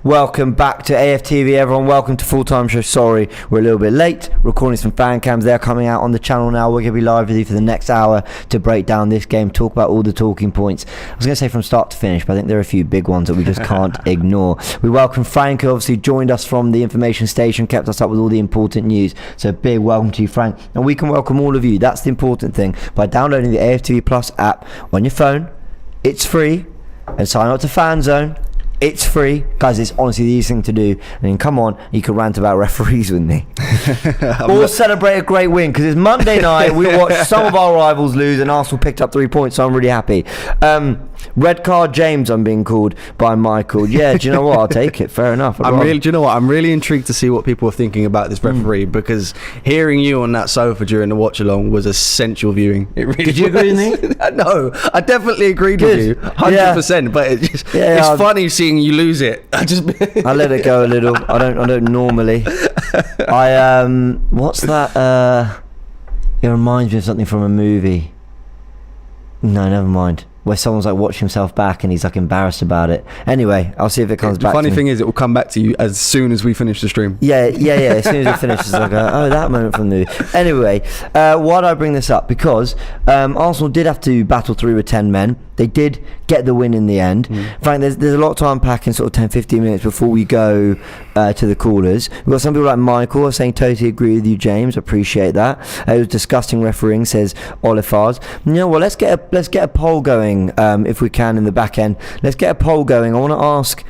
Welcome back to AFTV, everyone. Welcome to Full Time Show. Sorry, we're a little bit late. Recording some fan cams. They're coming out on the channel now. We're going to be live with you for the next hour to break down this game, talk about all the talking points. I was going to say from start to finish, but I think there are a few big ones that we just can't ignore. We welcome Frank, who obviously joined us from the information station, kept us up with all the important news. So big welcome to you, Frank. And we can welcome all of you. That's the important thing. By downloading the AFTV Plus app on your phone, it's free. And sign up to FANZONE. It's free, guys. It's honestly the easiest thing to do. I mean, come on, you can rant about referees with me, or celebrate a great win, because it's Monday night. We watched some of our rivals lose, and Arsenal picked up 3 points, so I'm really happy. Red card, James. I'm being called by Michael. Yeah, do you know what? I'll take it. Fair enough. Do you know what? I'm really intrigued to see what people are thinking about this referee, because hearing you on that sofa during the watch along was essential viewing. It really Did you agree with me? No, I definitely agreed with you, 100%. But it's funny seeing you lose it. I let it go a little. I don't normally. What's that? It reminds me of something from a movie. No, never mind. Where someone's like watching himself back and he's like embarrassed about it. Anyway, I'll see if it comes back. The funny thing is, it will come back to you as soon as we finish the stream. Yeah. As soon as we finish, it's like, that moment from the movie. Anyway, why do I bring this up? Because Arsenal did have to battle through with 10 men. They did get the win in the end. Frank, there's a lot to unpack in sort of 10-15 minutes before we go to the callers. We've got some people like Michael saying, totally agree with you, James. Appreciate that. It was disgusting refereeing, says Olifars. You know what? Let's get a poll going, if we can, in the back end. Let's get a poll going. I want to ask,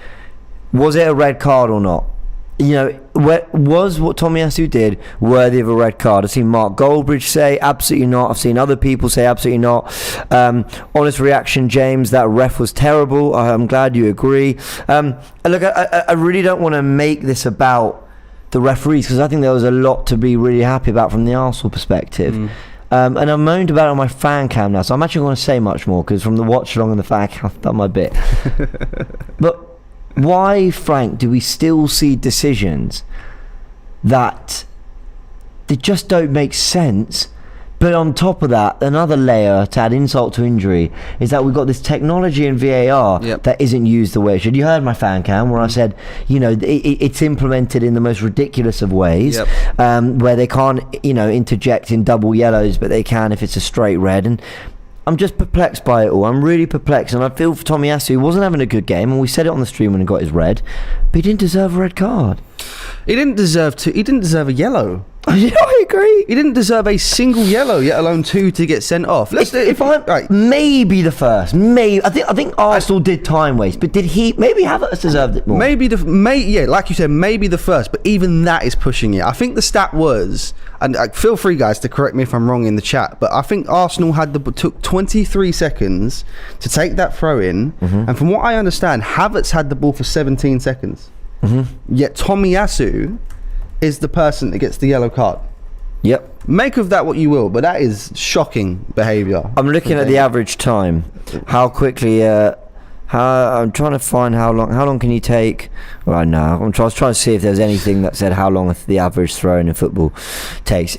was it a red card or not? You know, was what Tomiyasu did worthy of a red card? I've seen Mark Goldbridge say absolutely not. I've seen other people say absolutely not. Honest reaction, James, that ref was terrible. I'm glad you agree. Look, I really don't want to make this about the referees, because I think there was a lot to be really happy about from the Arsenal perspective. And I've moaned about it on my fan cam now, so I'm actually going to say much more, because from the watch along and the fan cam, I've done my bit. But why, Frank, do we still see decisions that they just don't make sense? But on top of that, another layer to add insult to injury is that we've got this technology in VAR that isn't used the way it should. You heard my fan cam where I said, you know, it's implemented in the most ridiculous of ways, where they can't, you know, interject in double yellows, but they can if it's a straight red. And I'm just perplexed by it all. I'm really perplexed, and I feel for Tomiyasu. He wasn't having a good game, and we said it on the stream when he got his red, but he didn't deserve a red card. He didn't deserve a yellow. Yeah, I agree. He didn't deserve a single yellow, let alone two to get sent off. Maybe the first. Maybe I think Arsenal did time waste, but did he? Maybe Havertz deserved it more. Like you said, maybe the first, but even that is pushing it. I think the stat was, and feel free guys to correct me if I'm wrong in the chat, but I think Arsenal took 23 seconds to take that throw in, and from what I understand, Havertz had the ball for 17 seconds. Yet Tomiyasu is the person that gets the yellow card. Yep. Make of that what you will, but that is shocking behaviour. I'm looking at the average time. How quickly? I'm trying to find how long can you take right now. I was trying to see if there's anything that said how long the average throw in football takes.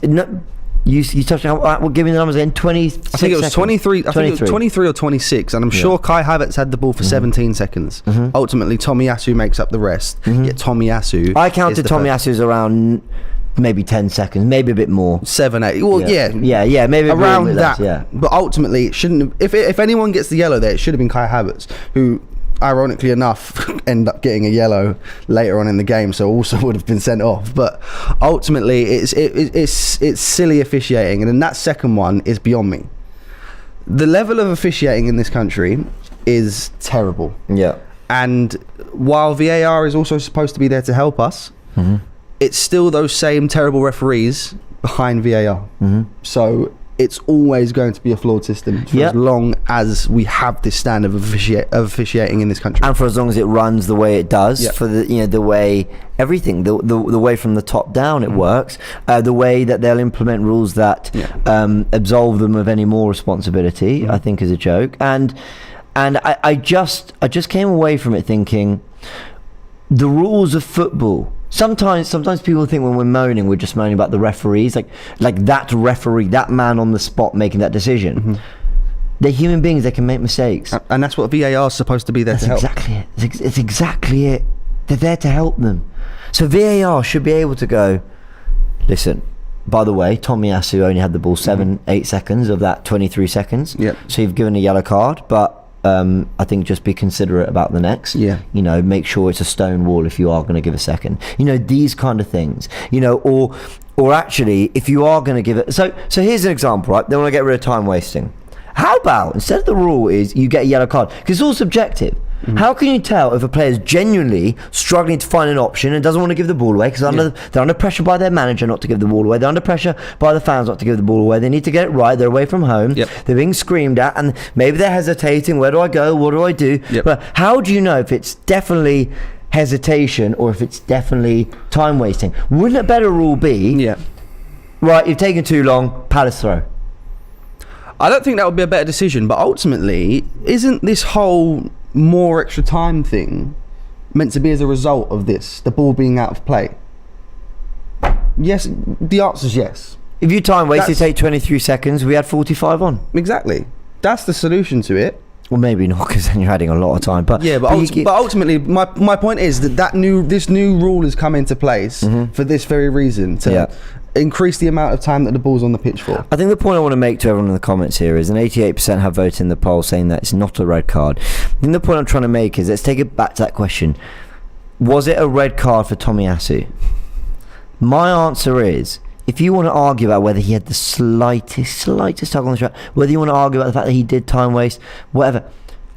You touched on, give me the numbers again. 20. I think it was 23. I think it was 23 or 26, and I'm sure Kai Havertz had the ball for 17 seconds. Ultimately, Tomiyasu makes up the rest. Yet Tomiyasu. I counted Tomiyasu as around maybe 10 seconds, maybe a bit more. 7, 8. Well, yeah, maybe around that. Yeah. But ultimately, it shouldn't have. If anyone gets the yellow there, it should have been Kai Havertz, who, ironically enough, end up getting a yellow later on in the game, so also would have been sent off. But ultimately, it's silly officiating, and then that second one is beyond me. The level of officiating in this country is terrible. Yeah. And while VAR is also supposed to be there to help us, it's still those same terrible referees behind VAR. So it's always going to be a flawed system for as long as we have this standard of officiating in this country, and for as long as it runs the way it does. For the way everything, the way from the top down it works, the way that they'll implement rules that absolve them of any more responsibility, I think is a joke. And I just came away from it thinking the rules of football. Sometimes people think when we're moaning, we're just moaning about the referees, like that referee, that man on the spot making that decision. They're human beings. They can make mistakes. And that's what VAR is supposed to be there to help. Exactly it. It's exactly it. They're there to help them. So VAR should be able to go, listen, by the way, Tomiyasu only had the ball 7-8 seconds of that 23 seconds. Yep. So you've given a yellow card, but I think just be considerate about the next. Yeah. You know, make sure it's a stone wall if you are going to give a second. You know, these kind of things. You know, or actually, if you are going to give it... So here's an example, right? They want to get rid of time wasting. How about, instead of the rule is you get a yellow card, because it's all subjective. How can you tell if a player is genuinely struggling to find an option and doesn't want to give the ball away because they're under pressure by their manager not to give the ball away, they're under pressure by the fans not to give the ball away, they need to get it right, they're away from home, they're being screamed at, and maybe they're hesitating, where do I go, what do I do? But how do you know if it's definitely hesitation or if it's definitely time wasting? Wouldn't a better rule be, right, you've taken too long, Palace throw? I don't think that would be a better decision, but ultimately, isn't this whole more extra time thing meant to be as a result of this, the ball being out of play? Yes, the answer is yes. If you time waste, you take 23 seconds, we had 45 on. Exactly. That's the solution to it. Well, maybe not, because then you're adding a lot of time. But ultimately, my point is that this new rule has come into place for this very reason, to increase the amount of time that the ball's on the pitch for. I think the point I want to make to everyone in the comments here is, and 88% have voted in the poll saying that it's not a red card. I think the point I'm trying to make is, let's take it back to that question. Was it a red card for Tomiyasu? My answer is, if you want to argue about whether he had the slightest tug on the track, whether you want to argue about the fact that he did time waste, whatever,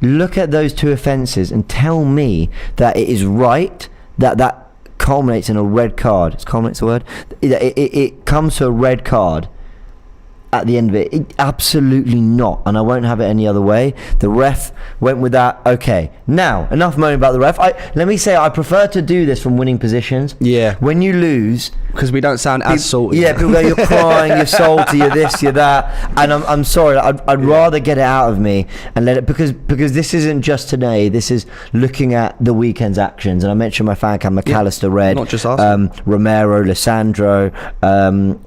look at those two offences and tell me that it is right that culminates in a red card. Is culminates the word? It comes to a red card at the end of it. Absolutely not, and I won't have it any other way. The ref went with that. Okay, now enough moaning about the ref. Let me say, I prefer to do this from winning positions. When you lose, because we don't sound as salty. People go, you're crying, you're salty, you're this, you're that, and I'm sorry. I'd rather get it out of me and let it, because this isn't just today. This is looking at the weekend's actions. And I mentioned my fan cam, McAllister Red, not just us. Romero, Lissandro,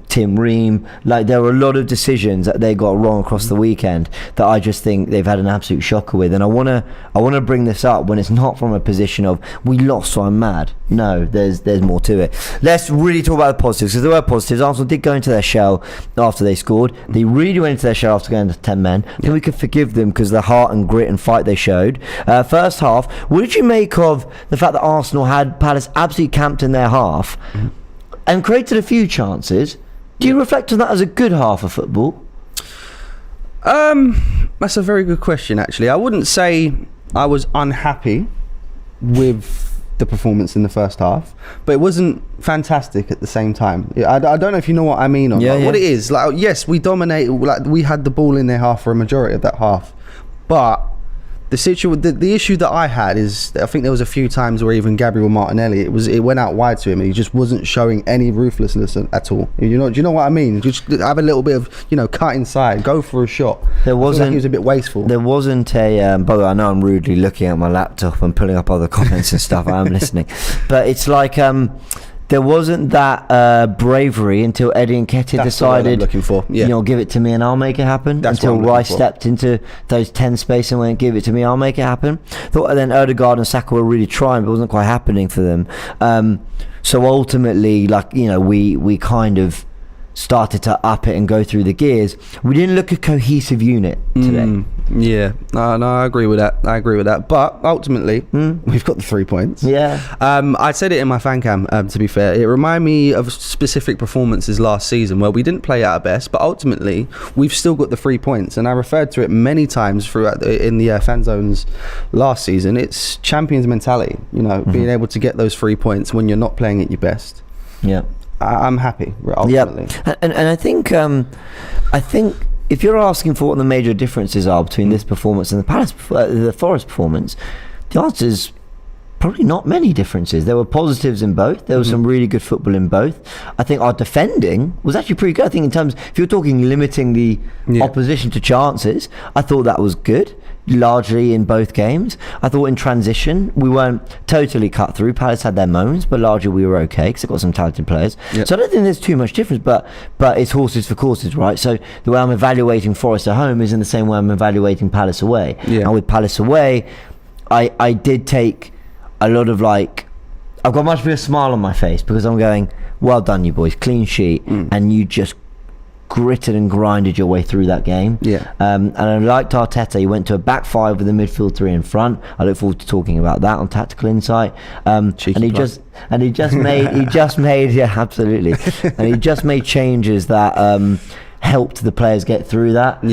Tim Ream. Like, there were a lot of decisions that they got wrong across the weekend that I just think they've had an absolute shocker with. And I wanna bring this up when it's not from a position of we lost, so I'm mad. No, there's more to it. Let's really talk about the positives, because there were positives. Arsenal did go into their shell after they scored. They really went into their shell after going to 10 men. I think we could forgive them because the heart and grit and fight they showed. First half, what did you make of the fact that Arsenal had Palace absolutely camped in their half and created a few chances? Do you reflect on that as a good half of football? That's a very good question, actually. I wouldn't say I was unhappy with the performance in the first half, but it wasn't fantastic at the same time. I don't know if you know what I mean or not. What it is, like, yes, we dominated, like, we had the ball in their half for a majority of that half, but the issue that I had is, I think there was a few times where even Gabriel Martinelli, it went out wide to him and he just wasn't showing any ruthlessness at all. Do you know what I mean? Just have a little bit of, cut inside, go for a shot. There wasn't. He was a bit wasteful. There wasn't a. By the way, I know I'm rudely looking at my laptop and pulling up other comments and stuff. I am listening, but it's like there wasn't that bravery until Eddie Nketiah decided, looking for. Give it to me and I'll make it happen. That's until Rice stepped into those 10 space and went, give it to me, I'll make it happen. Thought then Odegaard and Saka were really trying, but it wasn't quite happening for them. So ultimately, we kind of started to up it and go through the gears. We didn't look a cohesive unit today. No, I agree with that. But ultimately, we've got the 3 points. I said it in my fan cam, to be fair. It reminded me of specific performances last season where we didn't play at our best, but ultimately we've still got the 3 points. And I referred to it many times throughout in the FANZONEs last season. It's champions mentality, being able to get those 3 points when you're not playing at your best. I'm happy ultimately. And I think if you're asking for what the major differences are between this performance and the Forest performance, the answer is probably not many differences. There were positives in both. There was some really good football in both. I think our defending was actually pretty good. I think in terms, if you're talking limiting the opposition to chances, I thought that was good. largely in both games. I thought in transition we weren't totally cut through. Palace had their moments, but largely we were okay because they've got some talented players. Yep. So I don't think there's too much difference, but it's horses for courses, right? So the way I'm evaluating Forest at home is in the same way I'm evaluating Palace away. And with Palace away, I did take a lot of like, I've got much bigger smile on my face because I'm going, well done you boys, clean sheet, and you just gritted and grinded your way through that game. And I liked Arteta. He went to a back five with a midfield three in front. I look forward to talking about that on Tactical Insight. And he just made yeah, absolutely. And he just made changes that helped the players get through that.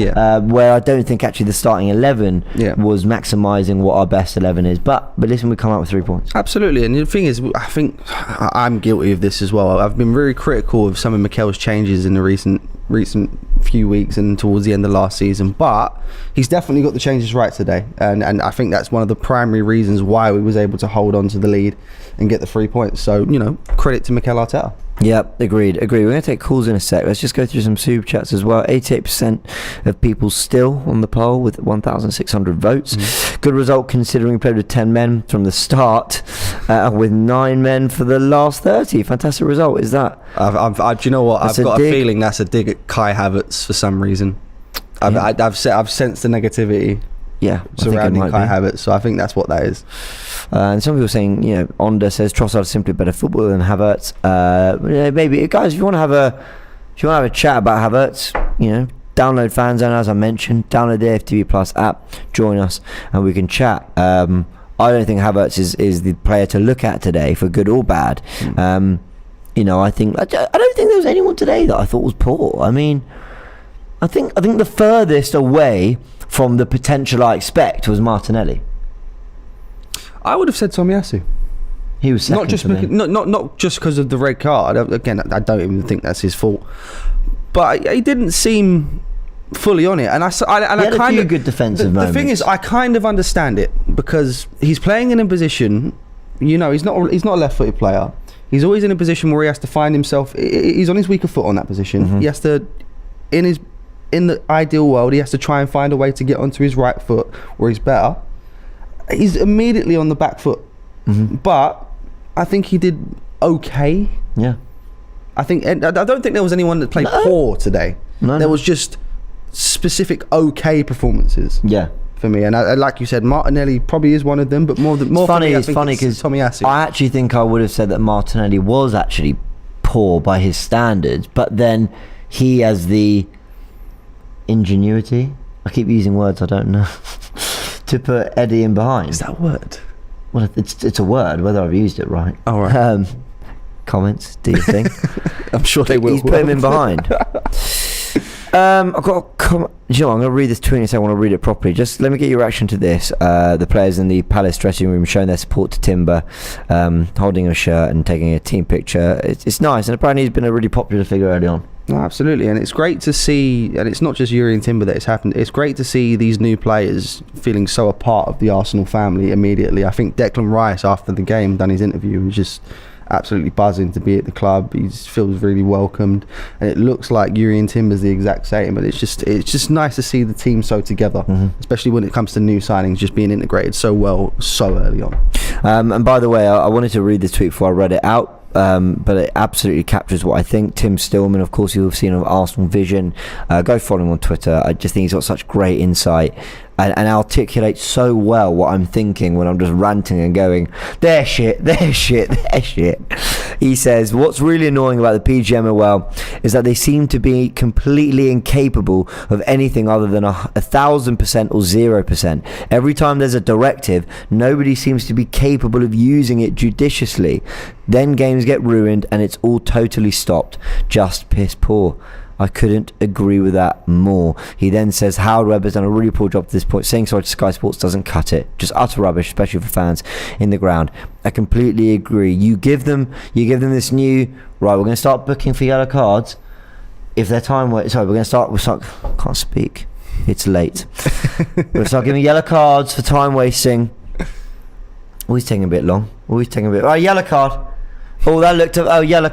Where I don't think actually the starting 11 was maximising what our best 11 is. But listen, we come out with 3 points. Absolutely. And the thing is, I think I'm guilty of this as well. I've been very critical of some of Mikel's changes in the recent few weeks and towards the end of last season, but he's definitely got the changes right today, and I think that's one of the primary reasons why we was able to hold on to the lead and get the 3 points. So, you know, credit to Mikel Arteta. Yep, agreed. We're going to take calls in a sec. Let's just go through some super chats as well. 88% of people still on the poll with 1,600 votes. Good result considering we played with 10 men from the start, with 9 men for the last 30. Fantastic result, is that? Do you know what? I've got a feeling that's a dig at Kai Havertz for some reason. I've sensed the negativity surrounding Kai Havertz, so I think that's what that is. And some people saying, you know, Onda says Trossard is simply better footballer than Havertz. Maybe guys, if you want to have a chat about Havertz, you know, download FANZONE as I mentioned, download the AFTV Plus app, join us, and we can chat. I don't think Havertz is the player to look at today for good or bad. You know, I don't think there was anyone today that I thought was poor. I mean, I think the furthest away from the potential I expect was Martinelli. I would have said Tomiyasu. He was second not just because of the red card. Again, I don't even think that's his fault. But he didn't seem fully on it, and he had a few good defensive moments. The thing is, I kind of understand it because he's playing in a position. You know, he's not a left-footed player. He's always in a position where he has to find himself. He's on his weaker foot on that position. He has to, in the ideal world, he has to try and find a way to get onto his right foot where he's better. He's immediately on the back foot, but I think he did okay. I don't think there was anyone that played poor today. There was just specific okay performances. For me, and like you said, Martinelli probably is one of them, but more funny. It's funny because Tomiyasu. I actually think I would have said that Martinelli was actually poor by his standards, but then he has the ingenuity. I keep using words I don't know. To put Eddie in behind. Is that a word? Well, it's a word, whether I've used it right. Oh, right. Comments, do you think? I'm sure they will. He's put him in behind. I've got a comment. I'm going to read this tweet and say I want to read it properly. Just let me get your reaction to this. The players in the Palace dressing room showing their support to Timber, holding a shirt and taking a team picture. It's nice, and apparently he's been a really popular figure early on. No, absolutely, and it's great to see, and it's not just Yuri and Timber that it's happened. It's great to see these new players feeling so a part of the Arsenal family immediately. I think Declan Rice, after the game, done his interview, was just absolutely buzzing to be at the club. He feels really welcomed, and it looks like Yuri and Timber's the exact same. But it's just nice to see the team so together, especially when it comes to new signings, just being integrated so well so early on. And by the way, I wanted to read this tweet before I read it out. But it absolutely captures what I think. Tim Stillman, of course, you'll have seen on Arsenal Vision. Go follow him on Twitter. I just think he's got such great insight and articulates so well what I'm thinking when I'm just ranting and going, they're shit. He says, what's really annoying about the PGMOL is that they seem to be completely incapable of anything other than 1,000% or 0%. Every time there's a directive, nobody seems to be capable of using it judiciously. Then games get ruined and it's all totally stopped. Just piss poor. I couldn't agree with that more. He then says Howard Webber's done a really poor job to this point. Saying sorry to Sky Sports doesn't cut it. Just utter rubbish, especially for fans in the ground. I completely agree. You give them this new right. We're going to start booking for yellow cards if their time. We're going to start. Can't speak. It's late. We'll start giving yellow cards for time wasting. Always taking a bit long. Right, yellow card. Oh, that looked up. Oh, yellow.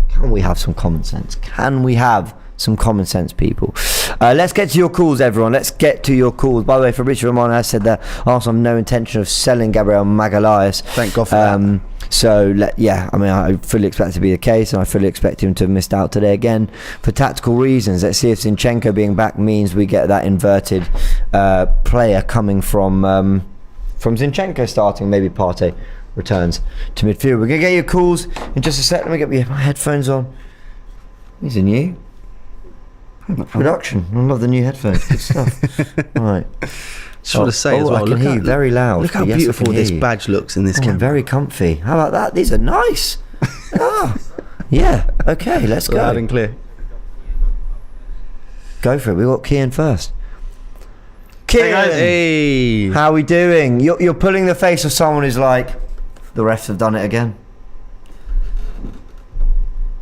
Can we have some common sense? Can we have Some common sense people. Let's get to your calls, everyone. Let's get to your calls. By the way, Fabrizio Romano has said that Arsenal have no intention of selling Gabriel Magalhaes. Thank God for that. So, I fully expect it to be the case, and I fully expect him to have missed out today again for tactical reasons. Let's see if Zinchenko being back means we get that inverted player coming from Zinchenko starting. Maybe Partey returns to midfield. We're going to get your calls in just a sec. Let me get my headphones on. These are new. Production. I love the new headphones. Good stuff. All right. Just want to say as well, I can hear you very loud. Look how beautiful this badge looks in this camera. Very comfy. How about that? These are nice. Yeah. Okay, let's go. Loud and clear. Go for it. We got Kian first. Kian, hey guys. Hey. How are we doing? You're pulling the face of someone who's like, the refs have done it again.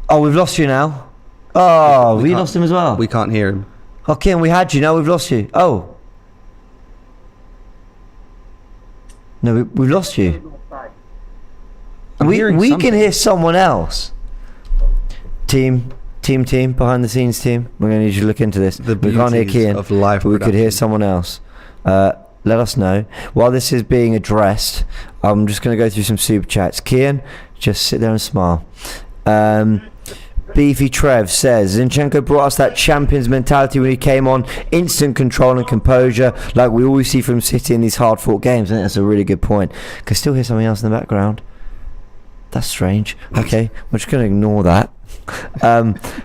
Oh, we've lost you now. Oh, we lost him as well. We can't hear him. Oh, Kian, we had you. Now we've lost you. Oh. No, we've lost you. We can hear someone else. Team, behind the scenes team. We're going to need you to look into this. We can't hear Kian, of live but we could hear someone else. Let us know. While this is being addressed, I'm just going to go through some super chats. Kian, just sit there and smile. Beefy Trev says Zinchenko brought us that champions mentality when he came on, instant control and composure like we always see from City in these hard fought games. I think that's a really good point. Can still hear something else in the background. That's strange. Okay, I'm just going to ignore that.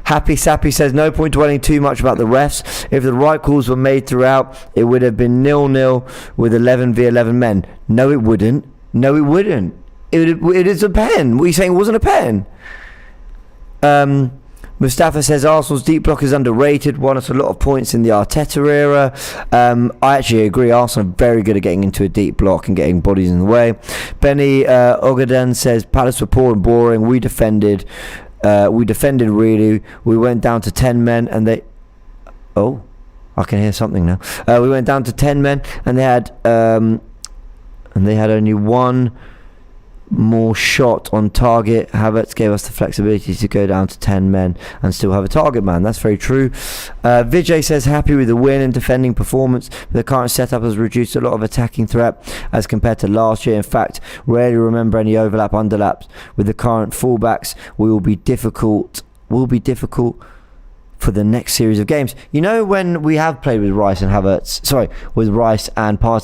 Happy Sappy says no point dwelling too much about the refs. If the right calls were made throughout, it would have been 0-0 with 11v11 men. No, it wouldn't. It is a pen. What are you saying? It wasn't a pen? Mustafa says Arsenal's deep block is underrated, won us a lot of points in the Arteta era. I actually agree, Arsenal are very good at getting into a deep block and getting bodies in the way. Benny Ogaden says Palace were poor and boring. We defended really. We went down to 10 men and they... Oh, I can hear something now. We went down to 10 men and they had only one more shot on target. Havertz gave us the flexibility to go down to 10 men and still have a target man. That's very true. Vijay says happy with the win and defending performance, but the current setup has reduced a lot of attacking threat as compared to last year. In fact, rarely remember any underlaps with the current fullbacks. Will be difficult for the next series of games. You know, when we have played with Rice and Partey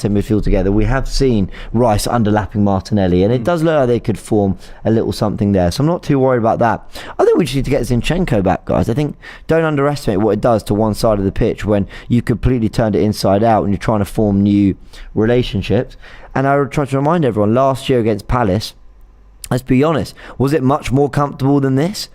midfield together, we have seen Rice underlapping Martinelli, and it does look like they could form a little something there. So I'm not too worried about that. I think we just need to get Zinchenko back, guys. I think don't underestimate what it does to one side of the pitch when you completely turned it inside out and you're trying to form new relationships. And I would try to remind everyone, last year against Palace, let's be honest, was it much more comfortable than this?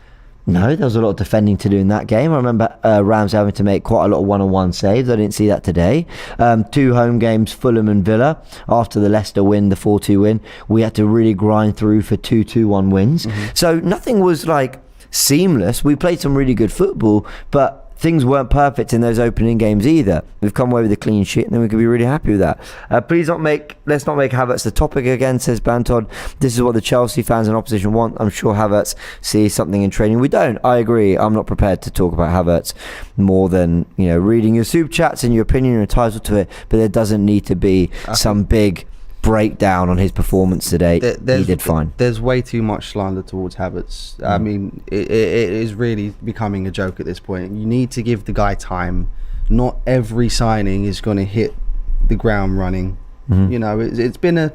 No, there was a lot of defending to do in that game. I remember Ramsey having to make quite a lot of one-on-one saves. I didn't see that today. 2 home games, Fulham and Villa. After the Leicester win, the 4-2 win, we had to really grind through for 2-2-1 wins. So nothing was like seamless. We played some really good football, but things weren't perfect in those opening games either. We've come away with a clean sheet, and then we can be really happy with that. Let's not make Havertz the topic again, says Bantod. This is what the Chelsea fans and opposition want. I'm sure Havertz sees something in training we don't. I agree. I'm not prepared to talk about Havertz more than, reading your super chats and your opinion. You're entitled to it, but there doesn't need to be some big breakdown on his performance today. He did fine. There's way too much slander towards Havertz. I mean, it is really becoming a joke at this point. You need to give the guy time. Not every signing is going to hit the ground running. It's been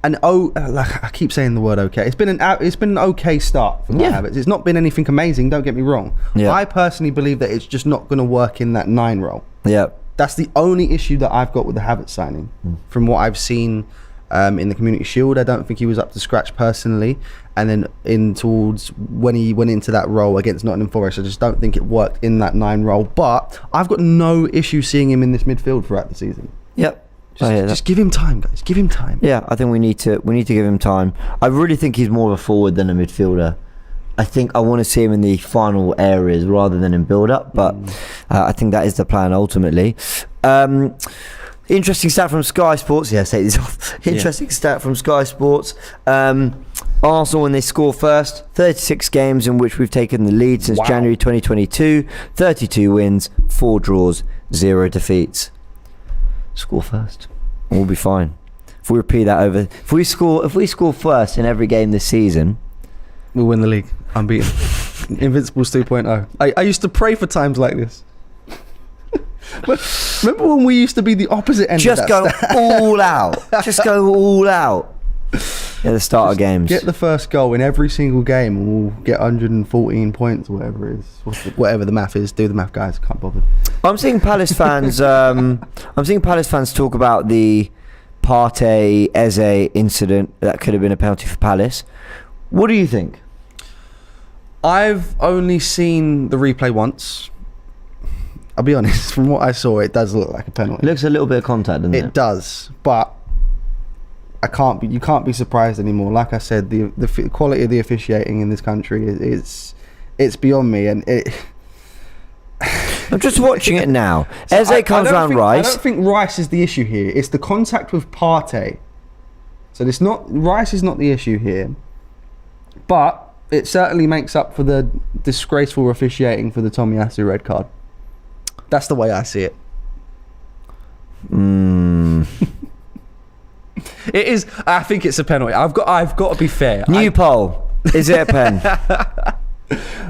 I keep saying the word okay. It's been an okay start for Havertz. It's not been anything amazing. Don't get me wrong. Yeah. I personally believe that it's just not going to work in that 9 role. Yeah. That's the only issue that I've got with the Havertz signing. From what I've seen in the Community Shield, I don't think he was up to scratch personally. And then towards when he went into that role against Nottingham Forest, I just don't think it worked in that 9 role. But I've got no issue seeing him in this midfield throughout the season. Yep. Just give him time, guys. Give him time. Yeah, I think we need to give him time. I really think he's more of a forward than a midfielder. I think I want to see him in the final areas rather than in build-up, but I think that is the plan ultimately. Interesting stat from Sky Sports. Yeah, take these off. Interesting stat from Sky Sports. Arsenal, when they score first, 36 games in which we've taken the lead since January 2022. 32 wins, 4 draws, 0 defeats. Score first. We'll be fine. If we repeat that over, if we score first in every game this season, we'll win the league. Unbeaten. Invincibles 2.0. I used to pray for times like this. Remember when we used to be the opposite end just of that go all out. Just go all out. Yeah, the start of games. Get the first goal in every single game and we'll get 114 points or whatever it is. Whatever the math is. Do the math, guys. Can't bother. I'm seeing Palace fans talk about the Partey Eze incident that could have been a penalty for Palace. What do you think? I've only seen the replay once. I'll be honest, from what I saw, it does look like a penalty. It looks a little bit of contact, doesn't it? It does, but you can't be surprised anymore. Like I said, the quality of the officiating in this country it's beyond me, and I'm just watching it now. Eze comes around Rice. I don't think Rice is the issue here. It's the contact with Partey. So it's not Rice is not the issue here, but it certainly makes up for the disgraceful officiating for the Tomiyasu red card. That's the way I see it. It is. I think it's a penalty. I've got to be fair. New poll. Is it a pen?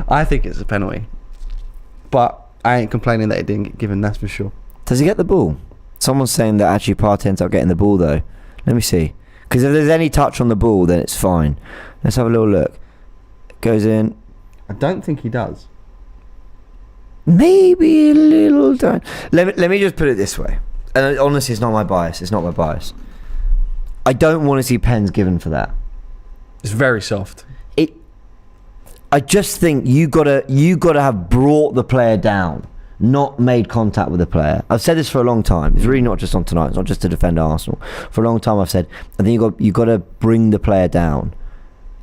I think it's a penalty, but I ain't complaining that it didn't get given. That's for sure. Does he get the ball? Someone's saying that actually Partey ends up getting the ball though. Let me see. Because if there's any touch on the ball, then it's fine. Let's have a little look. Goes in. I don't think he does. Maybe a little time. Let me just put it this way. And honestly, it's not my bias. It's not my bias. I don't want to see pens given for that. It's very soft. I just think you gotta have brought the player down, not made contact with the player. I've said this for a long time. It's really not just on tonight. It's not just to defend Arsenal. For a long time, I've said I think you got to bring the player down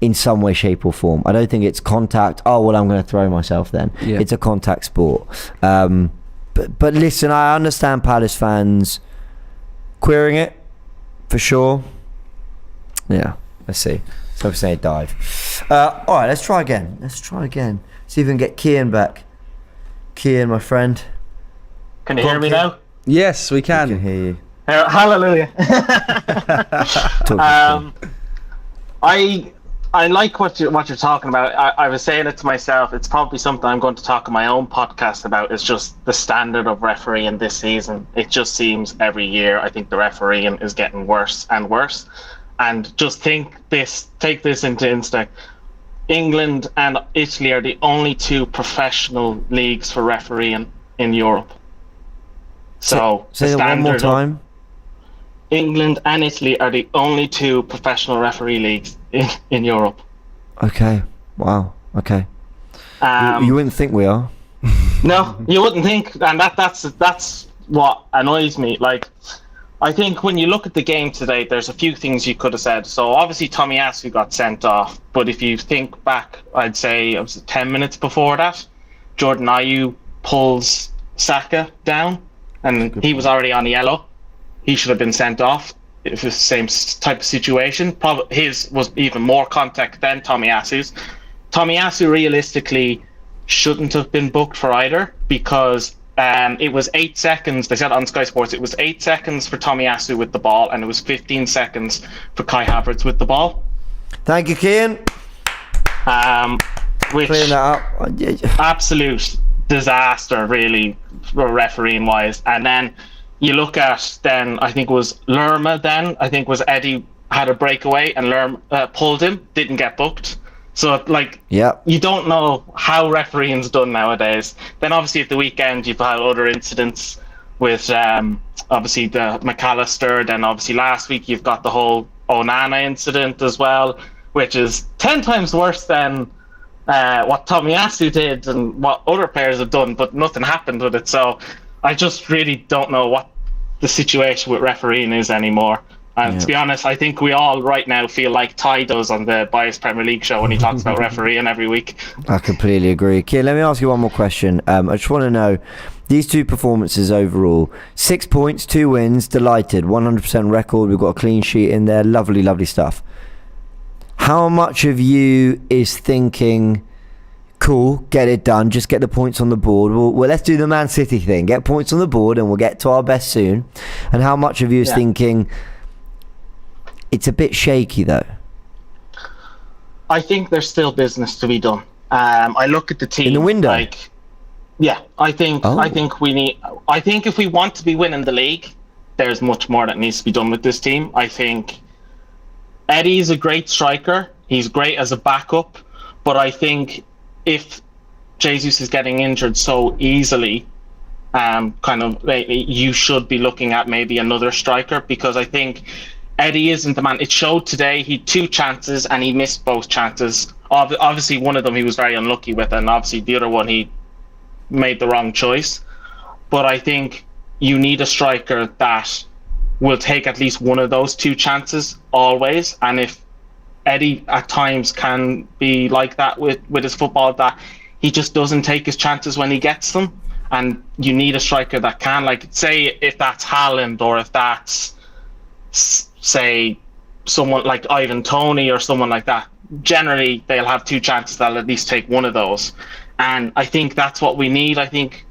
in some way, shape, or form. I don't think it's contact. Oh well, I'm going to throw myself then. Yeah. It's a contact sport. But listen, I understand Palace fans querying it for sure. Yeah, let's see. So say a dive. All right, let's try again. See if we can get Kian back. Kian, my friend. Can you hear me now? Yes, we can. We can hear you. Hallelujah. I like what you're talking about. I was saying it to myself. It's probably something I'm going to talk in my own podcast about. It's just the standard of refereeing this season. It just seems every year, I think the refereeing is getting worse and worse. And just take this into instinct. England and Italy are the only two professional leagues for refereeing in Europe. So say that one more time. England and Italy are the only two professional referee leagues in Europe. Okay. Wow. Okay. You wouldn't think we are. No, you wouldn't think, and that's what annoys me. Like, I think when you look at the game today, there's a few things you could have said. So obviously Tomiyasu got sent off, but if you think back, I'd say it was 10 minutes before that, Jordan Ayew pulls Saka down, and he was already on yellow. He should have been sent off. It was the same type of situation. Probably his was even more contact than Tomiyasu's. Tomiyasu realistically shouldn't have been booked for either, because it was 8 seconds. They said on Sky Sports it was 8 seconds for Tomiyasu with the ball, and it was 15 seconds for Kai Havertz with the ball. Thank you, Kian. Which clearing that up. Absolute disaster, really, refereeing wise. And then you look at I think it was Lerma. I think was Eddie had a breakaway and Lerma pulled him, didn't get booked. So, you don't know how refereeing's done nowadays. Then, obviously, at the weekend, you've had other incidents with, obviously, the McAllister. Then, obviously, last week, you've got the whole Onana incident as well, which is 10 times worse than what Tomiyasu did and what other players have done, but nothing happened with it. So, I just really don't know what the situation with refereeing is anymore. And to be honest, I think we all right now feel like Ty does on the Biased Premier League show when he talks about refereeing every week. I completely agree. Keir, let me ask you one more question. I just want to know, these two performances overall, 6 points, 2 wins, delighted, 100% record, we've got a clean sheet in there, lovely, lovely stuff. How much of you is thinking, cool, get it done, just get the points on the board? Well, let's do the Man City thing, get points on the board and we'll get to our best soon. And how much of you is thinking, it's a bit shaky though? I think there's still business to be done. I look at the team in the window. I think if we want to be winning the league, there's much more that needs to be done with this team. I think Eddie's a great striker. He's great as a backup, but I think if Jesus is getting injured so easily, you should be looking at maybe another striker, because I think Eddie isn't the man. It showed today. He had 2 chances and he missed both chances. Obviously, one of them he was very unlucky with, and obviously the other one he made the wrong choice. But I think you need a striker that will take at least one of those 2 chances always. And if Eddie at times can be like that with his football, that he just doesn't take his chances when he gets them, and you need a striker that can, like, say if that's Haaland or if that's say someone like Ivan Toney or someone like that, generally they'll have 2 chances, they'll at least take one of those. And I think that's what we need, I think,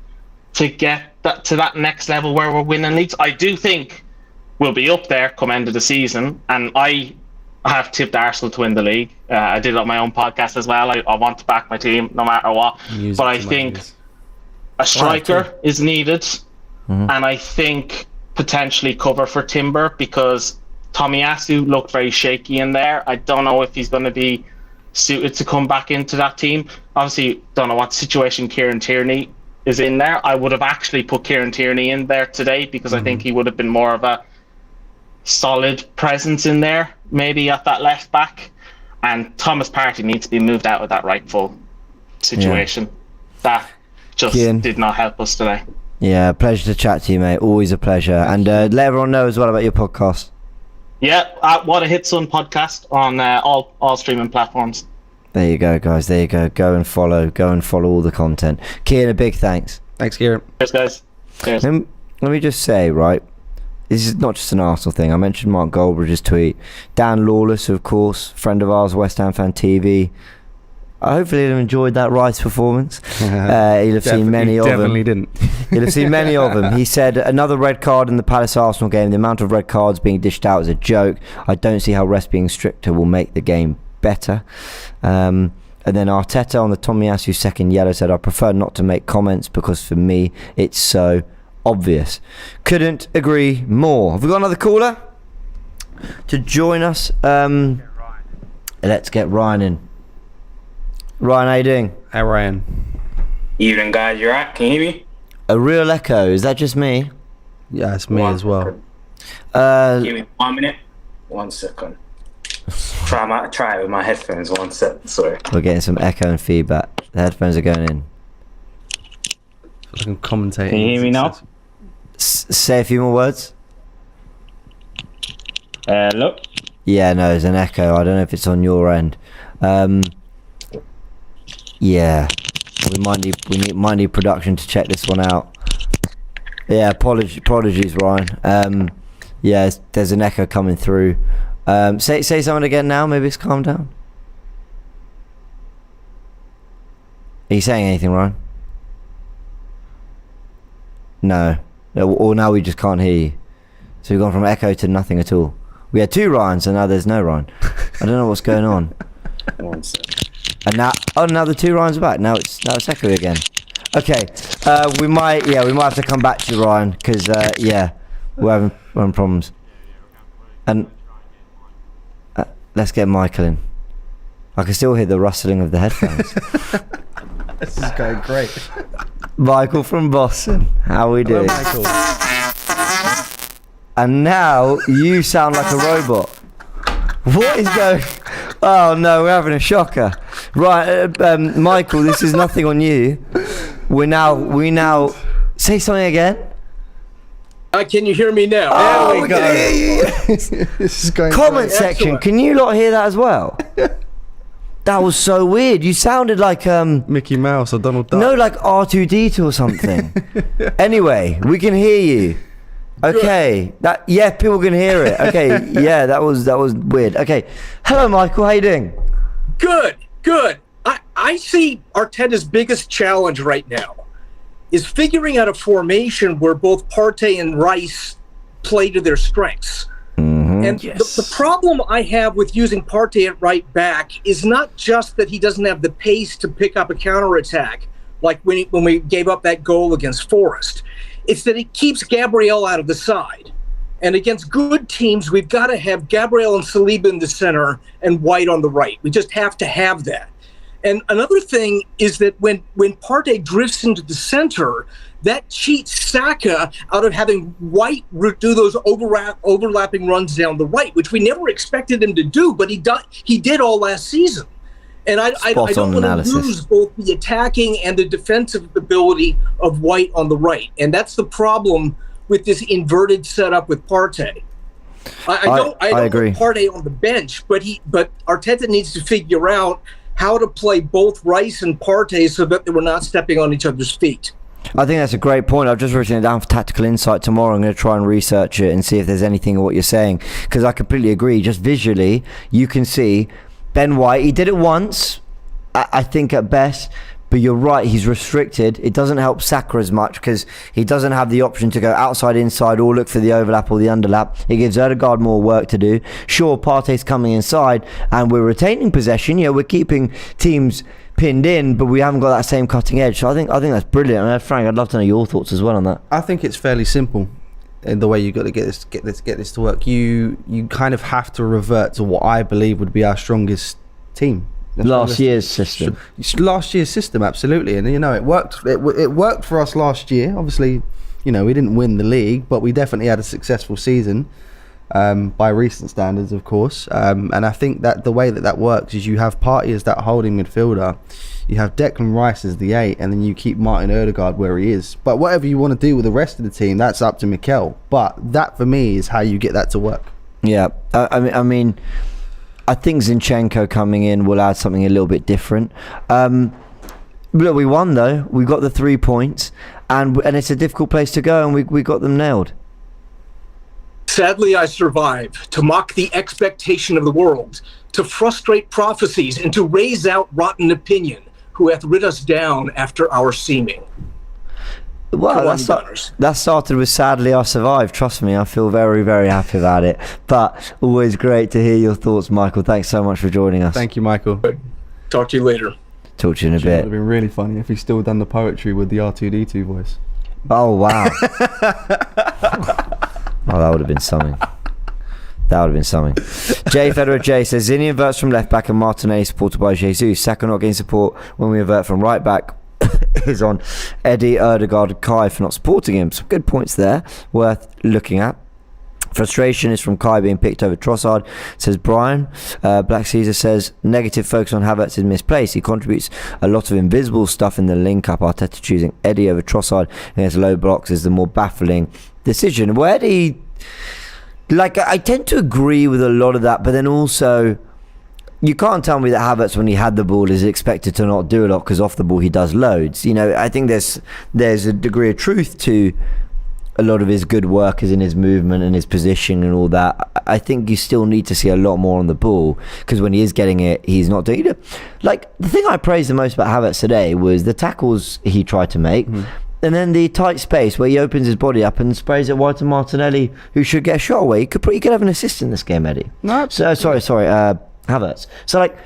to get that to that next level where we're winning leagues. I do think we'll be up there come end of the season, and I have tipped Arsenal to win the league. I did it on my own podcast as well. I want to back my team no matter what. But I think a striker is needed, and I think potentially cover for Timber, because Tomiyasu looked very shaky in there. I don't know if he's going to be suited to come back into that team. Obviously, don't know what situation Kieran Tierney is in there. I would have actually put Kieran Tierney in there today, because I think he would have been more of a solid presence in there, maybe at that left back. And Thomas Partey needs to be moved out of that right full situation. That just did not help us today. Yeah, pleasure to chat to you, mate. Always a pleasure. And let everyone know as well about your podcast. Yeah, What a Hit Son podcast on all streaming platforms. There you go, guys. There you go. Go and follow all the content. Kieran, a big thanks. Thanks, Kieran. Cheers, guys. Cheers. Let me just say, right, this is not just an Arsenal thing. I mentioned Mark Goldbridge's tweet. Dan Lawless, of course, friend of ours, West Ham Fan TV. Hopefully he'll have enjoyed that Rice performance. He'll have seen many of them. Definitely didn't. He'll have seen many of them. He said, another red card in the Palace Arsenal game. The amount of red cards being dished out is a joke. I don't see how refs being stricter will make the game better. And then Arteta on the Tomiyasu second yellow said, I prefer not to make comments because for me it's so obvious. Couldn't agree more. Have we got another caller to join us? Let's get Ryan in. Ryan, how you doing? Hey, Ryan. Evening, guys. You alright? Can you hear me? A real echo. Is that just me? Yeah, it's me as well. Give me 1 minute. 1 second. Try it with my headphones. 1 sec. Sorry. We're getting some echo and feedback. The headphones are going in. I can commentate. Can you hear me now? Say a few more words. Hello? Yeah, no, there's an echo. I don't know if it's on your end. Yeah, we might need production to check this one out. Yeah, apologies, Ryan. Yeah, there's an echo coming through. Say something again now. Maybe it's calmed down. Are you saying anything, Ryan? No. Or now we just can't hear you. So we've gone from echo to nothing at all. We had 2 Ryans and now there's no Ryan. I don't know what's going on. 1 sec. And now the 2 Ryans are back. Now it's echoey again. Okay, we might have to come back to you, Ryan, because we're having problems. And let's get Michael in. I can still hear the rustling of the headphones. This is going great. Michael from Boston, how are we doing? Hello, Michael. And now you sound like a robot. What is going? Oh no, we're having a shocker. Right, Michael, this is nothing on you. We now say something again. Can you hear me now? Oh, There we can hear you. This is going Comment great. section, Excellent. can you lot hear that as well? That was so weird. You sounded like Mickey Mouse or Donald Duck. no, like R2D2 or something. Anyway, we can hear you. Okay, people can hear it. Okay, yeah, that was weird. Okay, hello, Michael. How you doing? Good. I see Arteta's biggest challenge right now is figuring out a formation where both Partey and Rice play to their strengths. And the problem I have with using Partey at right back is not just that he doesn't have the pace to pick up a counterattack, like when we gave up that goal against Forest. It's that it keeps Gabriel out of the side. And against good teams, we've got to have Gabriel and Saliba in the center and White on the right. We just have to have that. And another thing is that when Partey drifts into the center, that cheats Saka out of having White do those overlapping runs down the right, which we never expected him to do, but he did all last season. And I don't want to lose both the attacking and the defensive ability of White on the right. And that's the problem with this inverted setup with Partey. I don't agree. want Partey on the bench, but Arteta needs to figure out how to play both Rice and Partey so that we're not stepping on each other's feet. I think that's a great point. I've just written it down for Tactical Insight tomorrow. I'm going to try and research it and see if there's anything in what you're saying, because I completely agree. Just visually, you can see Ben White. He did it once, I think, at best. But you're right, he's restricted. It doesn't help Saka as much because he doesn't have the option to go outside, inside, or look for the overlap or the underlap. It gives Odegaard more work to do. Sure, Partey's coming inside and we're retaining possession. You know, we're keeping teams pinned in, but we haven't got that same cutting edge. So I think that's brilliant. I mean, Frank, I'd love to know your thoughts as well on that. I think it's fairly simple in the way you got to get this to work. You kind of have to revert to what I believe would be our strongest team. Last year's system, absolutely. And you know, it worked. It worked for us last year. Obviously, you know, we didn't win the league, but we definitely had a successful season by recent standards, of course. And I think that the way that works is you have Partey as that holding midfielder, you have Declan Rice as the 8, and then you keep Martin Odegaard where he is. But whatever you want to do with the rest of the team, that's up to Mikel. But that for me is how you get that to work. Yeah, I mean. I think Zinchenko coming in will add something a little bit different. Look, we won though. We got the 3 points, and it's a difficult place to go, and we got them nailed. Sadly, I survive to mock the expectation of the world, to frustrate prophecies, and to raise out rotten opinion, who hath rid us down after our seeming. Well, that started with sadly I survived. Trust me, I feel very, very happy about it. But always great to hear your thoughts, Michael. Thanks so much for joining us. Thank you, Michael. Talk to you later. Talk to you in a It bit. would have been really funny if he still done the poetry with the R2D2 voice. Oh wow. Oh, that would have been something. J Federer J says Zinni inverts from left back and Martinelli supported by Jesus. Saka not getting support when we invert from right back is on Eddie, Odegaard and Kai for not supporting him. Some good points there worth looking at. Frustration is from Kai being picked over Trossard, says Brian. Black Caesar says negative focus on Havertz is misplaced. He contributes a lot of invisible stuff in the link up. Arteta choosing Eddie over Trossard against low blocks is the more baffling decision. Well, Eddie, like, I tend to agree with a lot of that, but then also you can't tell me that Havertz, when he had the ball, is expected to not do a lot because off the ball he does loads. You know, I think there's a degree of truth to a lot of his good work is in his movement and his position and all that. I think you still need to see a lot more on the ball because when he is getting it, he's not doing it. Like, the thing I praised the most about Havertz today was the tackles he tried to make. And then the tight space where he opens his body up and sprays it wide to Martinelli, who should get a shot away. He could have an assist in this game, Eddie. No, sorry, Havertz. So, like,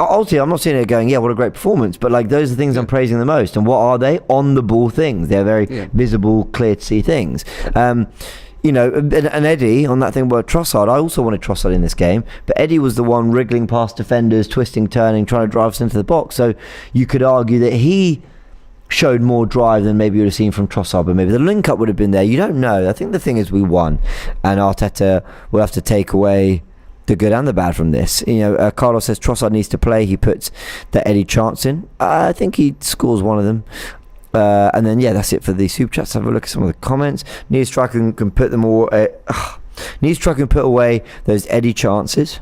ultimately, I'm not sitting there going, yeah, what a great performance, but like, those are the things I'm praising the most. And what are they? On the ball things. They're very visible, clear to see things. You know, and Eddie, on that thing about Trossard, I also wanted Trossard in this game, but Eddie was the one wriggling past defenders, twisting, turning, trying to drive us into the box. So you could argue that he showed more drive than maybe you would have seen from Trossard, but maybe the link up would have been there. You don't know. I think the thing is we won, and Arteta will have to take away the good and the bad from this. You know, Carlos says Trossard needs to play. He puts the Eddie chance in. I think he scores one of them. And then that's it for the super chats. Have a look at some of the comments. Needs striker can put them all. Needs striker can put away those Eddie chances.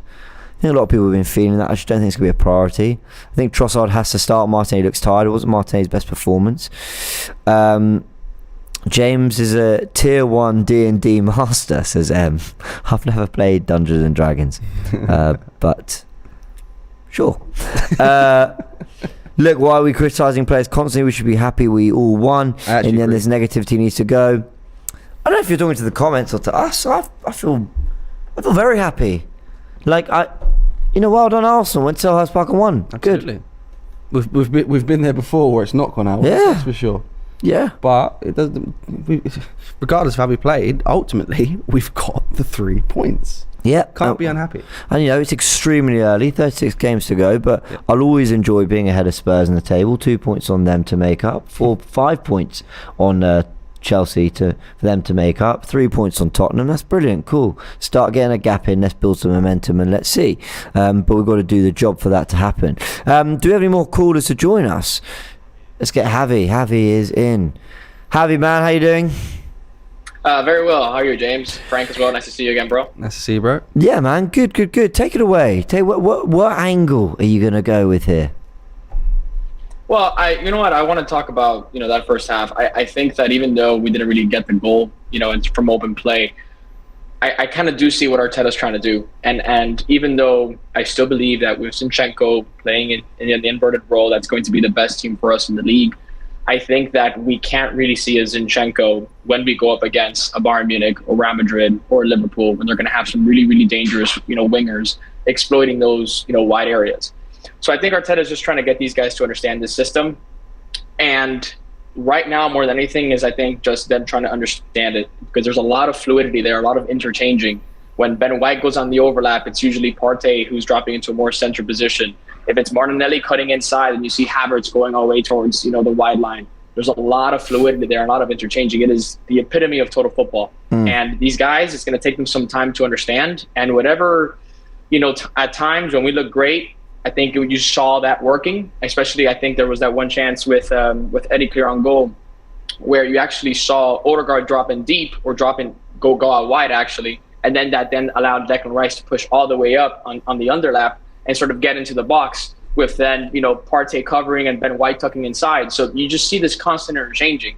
I think a lot of people have been feeling that. I just don't think it's going to be a priority. I think Trossard has to start. Martinez looks tired. It wasn't Martinez's best performance. James is a tier 1 D&D master, says M. I've never played Dungeons and Dragons, but sure. Look, why are we criticising players constantly? We should be happy we all won. And then this negativity needs to go. I don't know if you're talking to the comments or to us. I feel very happy. Like, well done Arsenal. Went to Selhurst Park and won. Absolutely. Good. We've been there before where it's not gone out. Yeah. That's for sure. Yeah. But it doesn't. Regardless of how we played, ultimately we've got the 3 points. Yeah. Can't be unhappy. And it's extremely early, 36 games to go, but I'll always enjoy being ahead of Spurs in the table. 2 points on them to make up. 5 points on Chelsea for them to make up. 3 points on Tottenham. That's brilliant. Cool. Start getting a gap in. Let's build some momentum and let's see. But we've got to do the job for that to happen. Do we have any more callers to join us? Let's get Javi. Javi is in. Javi, man, how you doing? Very well. How are you, James? Frank as well. Nice to see you again, bro. Nice to see you, bro. Yeah, man. Good. Take it away. What angle are you going to go with here? Well, you know what? I want to talk about, that first half. I think that even though we didn't really get the goal, from open play, I kind of do see what Arteta's trying to do. And even though I still believe that with Zinchenko playing in the inverted role, that's going to be the best team for us in the league, I think that we can't really see a Zinchenko when we go up against a Bayern Munich or Real Madrid or Liverpool, when they're going to have some really, really dangerous, wingers exploiting those, wide areas. So I think Arteta is just trying to get these guys to understand this system. And right now, more than anything, is I think just them trying to understand it, because there's a lot of fluidity there, a lot of interchanging. When Ben White goes on the overlap, it's usually Partey who's dropping into a more central position. If it's Martinelli cutting inside and you see Havertz going all the way towards, the wide line, there's a lot of fluidity there, a lot of interchanging. It is the epitome of total football. And these guys, it's going to take them some time to understand. And whatever, at times when we look great, I think you saw that working. Especially, I think there was that one chance with Eddie clear on goal, where you actually saw Odegaard drop in deep or go out wide actually, and then that allowed Declan Rice to push all the way up on the underlap and sort of get into the box with then Partey covering and Ben White tucking inside. So you just see this constant interchanging.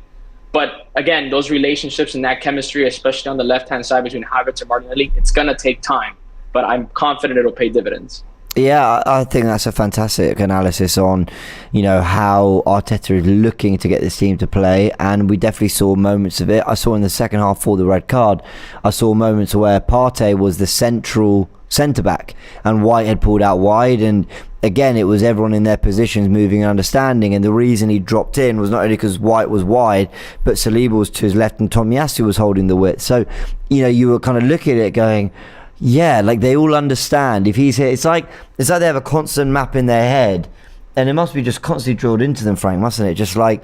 But again, those relationships and that chemistry, especially on the left-hand side between Havertz and Martinelli, it's going to take time. But I'm confident it'll pay dividends. Yeah, I think that's a fantastic analysis on, how Arteta is looking to get this team to play, and we definitely saw moments of it. I saw in the second half for the red card, I saw moments where Partey was the central centre-back and White had pulled out wide, and again, it was everyone in their positions moving and understanding, and the reason he dropped in was not only because White was wide, but Saliba was to his left and Tomiyasu was holding the width. So, you were kind of looking at it going, yeah, like they all understand if he's here. It's like they have a constant map in their head, and it must be just constantly drilled into them, Frank, mustn't it? Just like,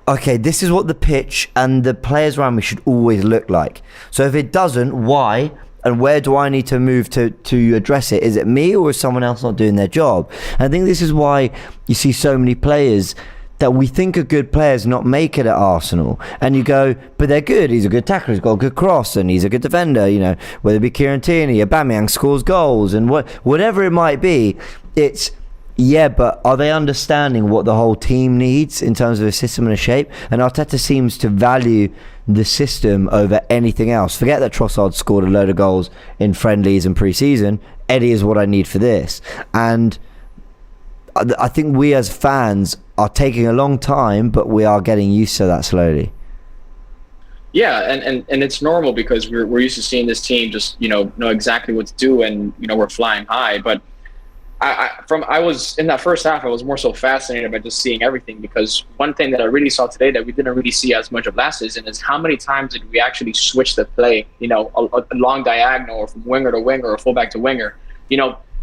okay, this is what the pitch and the players around me should always look like. So if it doesn't, why? And where do I need to move to address it? Is it me or is someone else not doing their job? And I think this is why you see so many players that we think are good players not make it at Arsenal, and you go, but they're good. He's a good tackler, he's got a good cross, and he's a good defender, whether it be Kieran Tierney, Aubameyang scores goals, and whatever it might be, it's, yeah, but are they understanding what the whole team needs in terms of a system and a shape? And Arteta seems to value the system over anything else. Forget that Trossard scored a load of goals in friendlies and pre-season. Eddie is what I need for this. And I think we as fans are taking a long time, but we are getting used to that slowly. Yeah, and it's normal because we're used to seeing this team just know exactly what to do, and we're flying high. But I was in that first half, I was more so fascinated by just seeing everything, because one thing that I really saw today that we didn't really see as much of last season is how many times did we actually switch the play, a long diagonal, or from winger to winger or fullback to winger,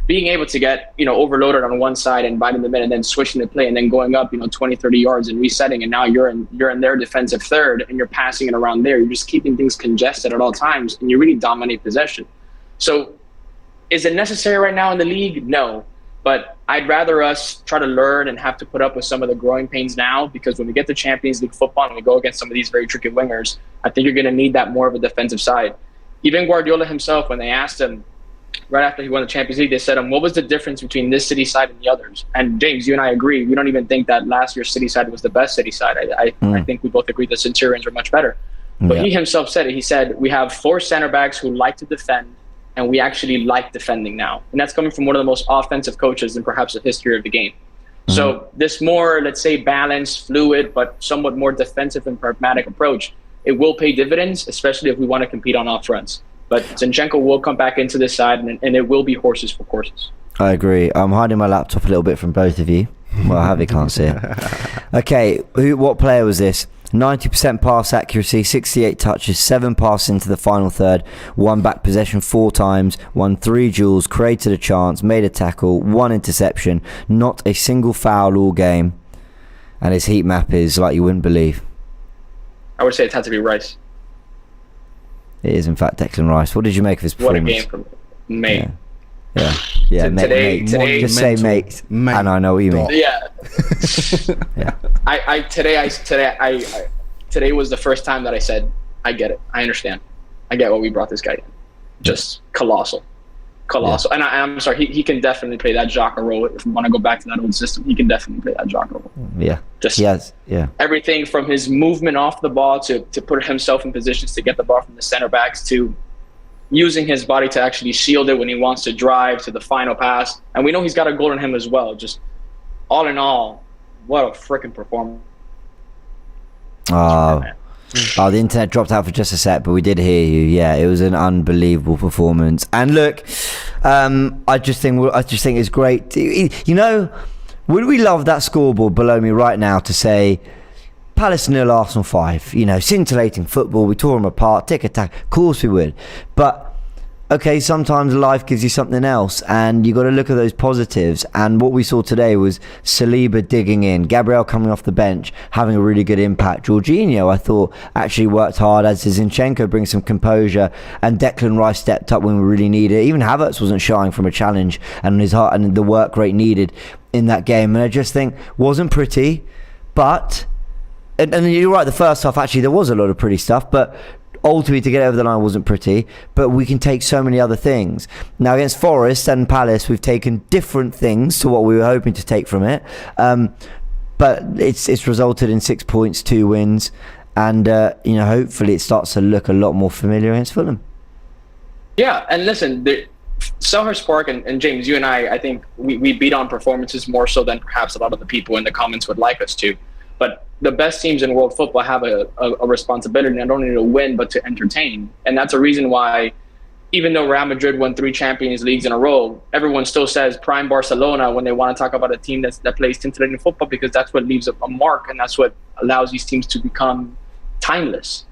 being able to get, overloaded on one side and biting the mid and then switching the play and then going up, 20, 30 yards and resetting. And now you're in their defensive third and you're passing it around there. You're just keeping things congested at all times and you really dominate possession. So is it necessary right now in the league? No. But I'd rather us try to learn and have to put up with some of the growing pains now, because when we get to Champions League football and we go against some of these very tricky wingers, I think you're going to need that more of a defensive side. Even Guardiola himself, when they asked him right after he won the Champions League, they said, what was the difference between this City side and the others? And James, you and I agree. We don't even think that last year's City side was the best City side. I think we both agree the Centurions were much better. But he himself said it. He said, we have 4 center backs who like to defend, and we actually like defending now. And that's coming from one of the most offensive coaches in perhaps the history of the game. So this more, let's say, balanced, fluid, but somewhat more defensive and pragmatic approach, it will pay dividends, especially if we want to compete on all fronts. But Zinchenko will come back into this side, and it will be horses for courses. I agree. I'm hiding my laptop a little bit from both of you. Well, Javi can't see it. Okay, what player was this? 90% pass accuracy, 68 touches, 7 passes into the final third, 1 back possession 4 times, won 3 duels, created a chance, made a tackle, 1 interception, not a single foul all game, and his heat map is like you wouldn't believe. I would say it had to be Rice. It is in fact Declan Rice. What did you make of his performance? What a game from mate. Yeah, mate. Today, just say mate, and I know what you mean. Yeah. Yeah. Today was the first time that I said, I get it. I understand. I get why we brought this guy in. Just colossal. Yeah. And I'm sorry, he can definitely play that Xhaka role. If we want to go back to that old system, he can definitely play that Xhaka role. Yeah. Everything from his movement off the ball to put himself in positions to get the ball from the center backs, to using his body to actually shield it when he wants to drive, to the final pass. And we know he's got a goal in him as well. Just all in all, what a freaking performance. The internet dropped out for just a sec, but we did hear you. Yeah, it was an unbelievable performance. And look, I just think it's great. You know, would we love that scoreboard below me right now to say Palace 0, Arsenal 5? You know, scintillating football. We tore them apart, tick attack. Of course we would. But okay, sometimes life gives you something else, and you got to look at those positives. And what we saw today was Saliba digging in, Gabriel coming off the bench, having a really good impact. Jorginho, I thought, actually worked hard, as did Zinchenko, brings some composure, and Declan Rice stepped up when we really needed it. Even Havertz wasn't shying from a challenge and his heart and the work rate needed in that game. And I just think wasn't pretty, but and you're right. The first half, actually, there was a lot of pretty stuff, but ultimately to get over the line wasn't pretty. But we can take so many other things. Now against Forest and Palace, we've taken different things to what we were hoping to take from it, but it's resulted in 6 points, 2 wins, and hopefully it starts to look a lot more familiar against Fulham. Yeah, and listen, Selhurst Park and James, you and I think we beat on performances more so than perhaps a lot of the people in the comments would like us to. But the best teams in world football have a responsibility not only to win, but to entertain. And that's a reason why, even though Real Madrid won 3 Champions Leagues in a row, everyone still says prime Barcelona when they want to talk about a team that plays scintillating football, because that's what leaves a mark, and that's what allows these teams to become timeless.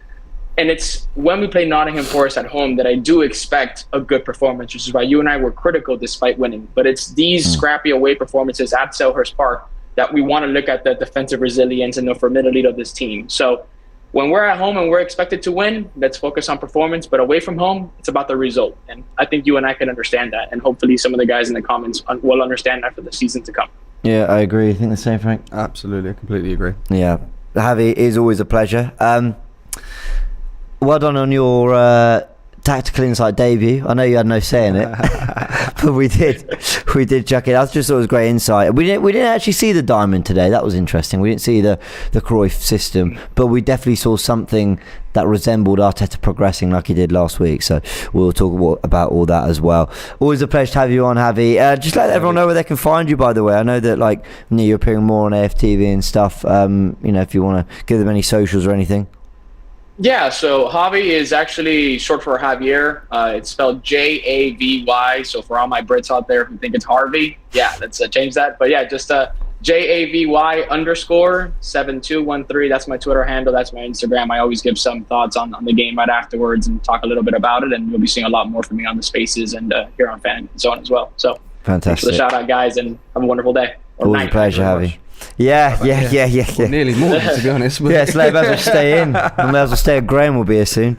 And it's when we play Nottingham Forest at home that I do expect a good performance, which is why you and I were critical despite winning. But it's these scrappy away performances at Selhurst Park that we want to look at the defensive resilience and the formidability of this team. So when we're at home and we're expected to win, let's focus on performance. But away from home, it's about the result. And I think you and I can understand that. And hopefully some of the guys in the comments will understand that for the season to come. Yeah, I agree. I think the same, Frank. Absolutely. I completely agree. Yeah. Javi, it is always a pleasure. Well done on your tactical insight debut. I know you had no say in it, but we did chuck it. I just thought it was great insight. We didn't actually see the diamond today. That was interesting. We didn't see the Cruyff system, but we definitely saw something that resembled Arteta progressing like he did last week. So we'll talk about all that as well. Always a pleasure to have you on, Javi. Just let everyone know where they can find you, by the way. I know that you're appearing more on AFTV and stuff. If you want to give them any socials or anything. Yeah, so Javi is actually short for Javier. It's spelled Javy. So for all my Brits out there who think it's Harvey, yeah, let's change that. But yeah, just JAVY_7213. That's my Twitter handle. That's my Instagram. I always give some thoughts on the game right afterwards and talk a little bit about it. And you'll be seeing a lot more from me on the spaces and here on FANZONE as well. So fantastic. Thanks for the shout out, guys, and have a wonderful day. Always a pleasure, Javi. Yeah. Well, nearly more, to be honest. But yeah, so may as well stay in. I may as well stay at Graham. Will be here soon.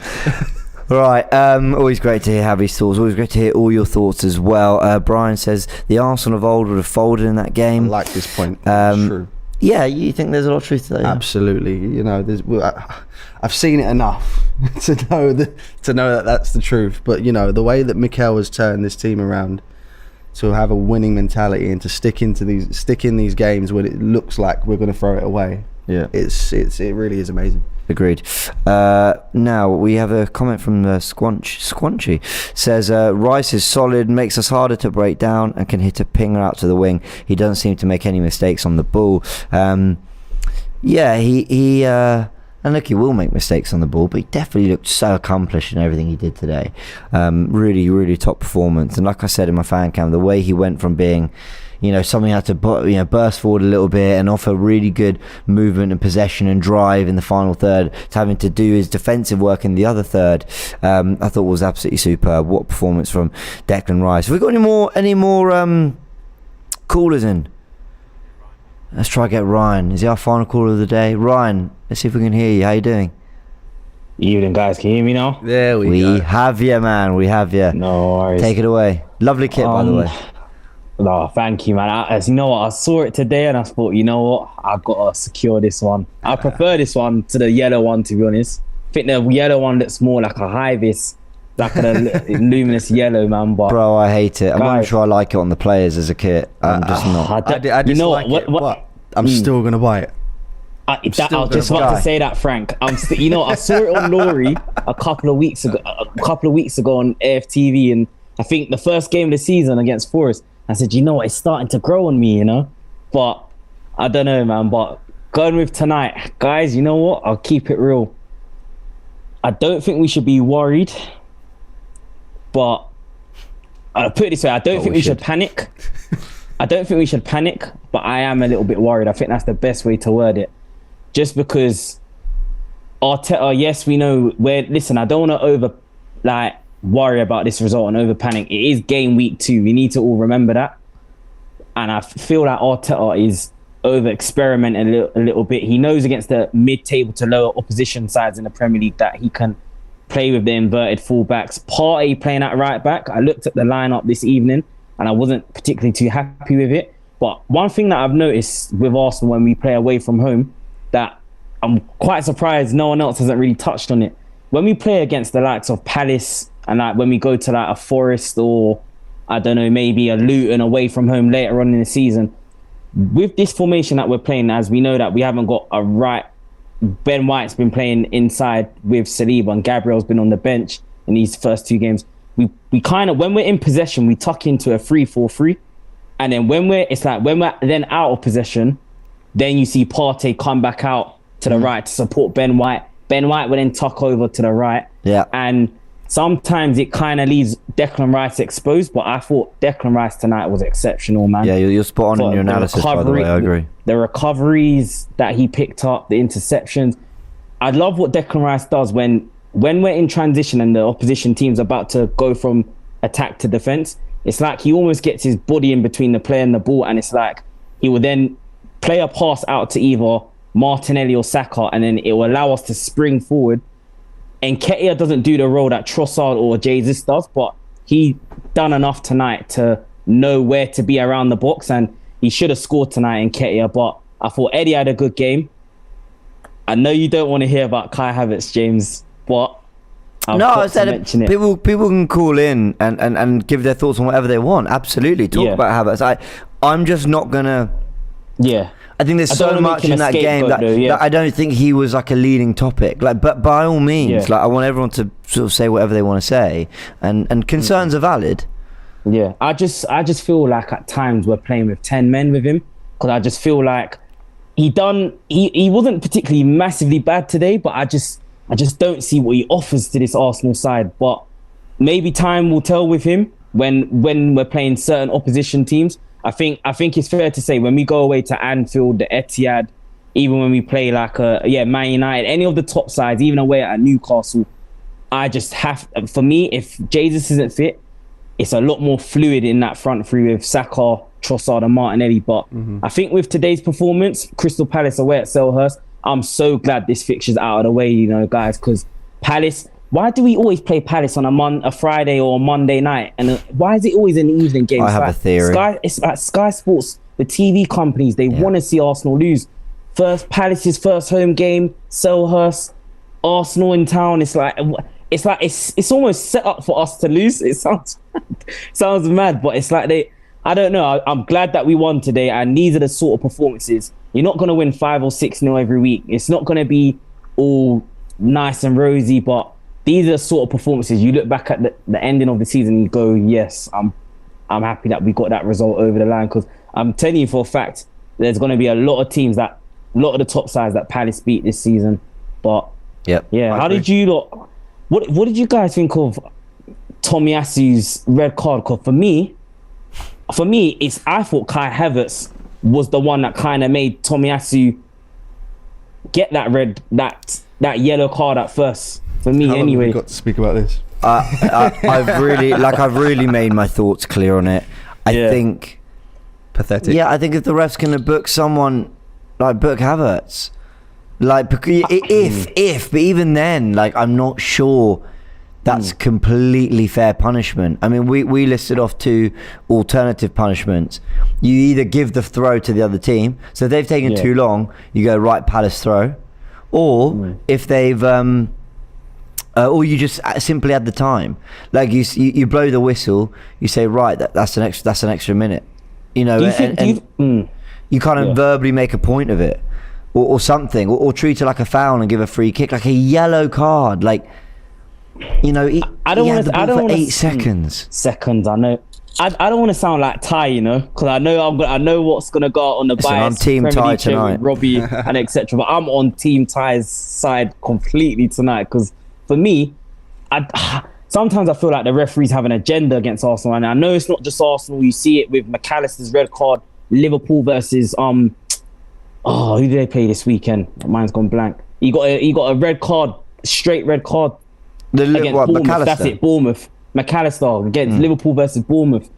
Right, always great to hear Javi's thoughts. Always great to hear all your thoughts as well. Brian says the Arsenal of old would have folded in that I game. like this point. It's true. Yeah, you think there's a lot of truth to that? Yeah? Absolutely. You know, I've seen it enough to know that that's the truth. But you know, the way that Mikel has turned this team around to have a winning mentality and to stick in these games when it looks like we're going to throw it away. Yeah, it really is amazing. Agreed. Now we have a comment from Squanchy. Says Rice is solid, makes us harder to break down, and can hit a pinger out to the wing. He doesn't seem to make any mistakes on the ball. Yeah, he and look, he will make mistakes on the ball, but he definitely looked so accomplished in everything he did today. Really, really top performance. And like I said in my fan cam, the way he went from being, you know, something had to burst forward a little bit and offer really good movement and possession and drive in the final third, to having to do his defensive work in the other third, I thought was absolutely superb. What performance from Declan Rice. Have we got any more callers in? Let's try to get Ryan. Is he our final caller of the day? Ryan, let's see if we can hear you. How you doing? Evening, guys. Can you hear me now? There we go. Have you, man. We have you. No worries. Take it away. Lovely kit, by the way. No, thank you, man. As you know what, I saw it today and I thought, you know what, I've got to secure this one. I prefer this one to the yellow one, to be honest. I think the yellow one looks more like a high-vis, like a luminous yellow, man. But bro, I hate it. I'm not sure I like it on the players as a kit. I'm just not. I you know dislike it, what? but I'm still gonna buy it. I was just about to say that, Frank. You know, I saw it on Laurie a couple of weeks ago on AFTV, and I think the first game of the season against Forest, I said, you know what, it's starting to grow on me, you know. But I don't know, man. But going with tonight, guys, you know what? I'll keep it real. I don't think we should be worried, but I'll put it this way: I don't think we should panic. I don't think we should panic, but I am a little bit worried. I think that's the best way to word it. Just because Arteta, yes, we know listen, I don't want to worry about this result and over panic. It is game week 2. We need to all remember that. And I feel like Arteta is over experimenting a little bit. He knows against the mid-table to lower opposition sides in the Premier League that he can play with the inverted fullbacks. Partey playing at right back. I looked at the lineup this evening and I wasn't particularly too happy with it. But one thing that I've noticed with Arsenal when we play away from home, that I'm quite surprised no one else hasn't really touched on it. When we play against the likes of Palace, and like when we go to like a Forest or I don't know, maybe a Luton away from home later on in the season, with this formation that we're playing, as we know that we haven't got a right. Ben White's been playing inside with Saliba and Gabriel's been on the bench in these first 2 games. We kind of, when we're in possession, we tuck into a 3-4-3, and then when we're then out of possession, then you see Partey come back out to the right to support Ben White. Ben White will then tuck over to the right. Yeah. And sometimes it kind of leaves Declan Rice exposed, but I thought Declan Rice tonight was exceptional, man. Yeah, you're spot on in your analysis, by the way. I agree. The recoveries that he picked up, the interceptions. I love what Declan Rice does when we're in transition and the opposition team's about to go from attack to defense. It's like he almost gets his body in between the player and the ball, and it's like he will then play a pass out to either Martinelli or Saka, and then it will allow us to spring forward. And Nketiah doesn't do the role that Trossard or Jesus does, but he done enough tonight to know where to be around the box, and he should have scored tonight in Nketiah. But I thought Eddie had a good game. I know you don't want to hear about Kai Havertz, James, but I said people can call in and give their thoughts on whatever they want. Absolutely, talk about Havertz. I'm just not gonna. Yeah. I think there's so much in that game that I don't think he was like a leading topic. Like, but by all means, like I want everyone to sort of say whatever they want to say, and concerns are valid. Yeah, I just feel like at times we're playing with 10 men with him, because I just feel like he wasn't particularly massively bad today, but I just don't see what he offers to this Arsenal side. But maybe time will tell with him when we're playing certain opposition teams. I think it's fair to say when we go away to Anfield, the Etihad, even when we play like Man United, any of the top sides, even away at Newcastle, for me, if Jesus isn't fit, it's a lot more fluid in that front three with Saka, Trossard and Martinelli. But I think with today's performance, Crystal Palace away at Selhurst, I'm so glad this fixture's out of the way, you know, guys, because Palace, why do we always play Palace on a Friday or a Monday night? And why is it always an evening game? I have a theory. It's like Sky Sports, the TV companies, they want to see Arsenal lose. Palace's first home game, Selhurst, Arsenal in town. It's it's almost set up for us to lose. It sounds mad, but it's like I don't know. I'm glad that we won today, and these are the sort of performances. You're not going to win 5 or 6-0 every week. It's not going to be all nice and rosy, but these are the sort of performances you look back at the ending of the season and you go, yes, I'm happy that we got that result over the line, because I'm telling you for a fact there's going to be a lot of teams a lot of the top sides that Palace beat this season. But how did you lot? What did you guys think of Tomiyasu's red card? Because for me, I thought Kai Havertz was the one that kind of made Tomiyasu get that yellow card at first. For me, anyway. Have we got to speak about this? I've really made my thoughts clear on it. I think pathetic. Yeah, I think if the ref's gonna book someone, like book Havertz, like but even then, like I'm not sure that's completely fair punishment. I mean, we listed off 2 alternative punishments. You either give the throw to the other team, so if they've taken too long, you go right Palace throw, or if they've or you just simply add the time. Like you blow the whistle, you say right, that's an extra minute. You know, you kind of verbally make a point of it, or something, or treat it like a foul and give a free kick, like a yellow card, like. You know, I don't want to. I don't want 8 seconds. Seconds, I know. I don't want to sound like Ty, you know, because I know what's gonna go out on the bias. I'm Team Premier Ty League tonight, Robbie and etc. But I'm on Team Ty's side completely tonight, because for me, sometimes I feel like the referees have an agenda against Arsenal, and I know it's not just Arsenal. You see it with McAllister's red card, Liverpool versus who did they play this weekend? Mine's gone blank. He got a red card, straight red card. Against Bournemouth. McAllister? That's it, Bournemouth. McAllister against Liverpool versus Bournemouth.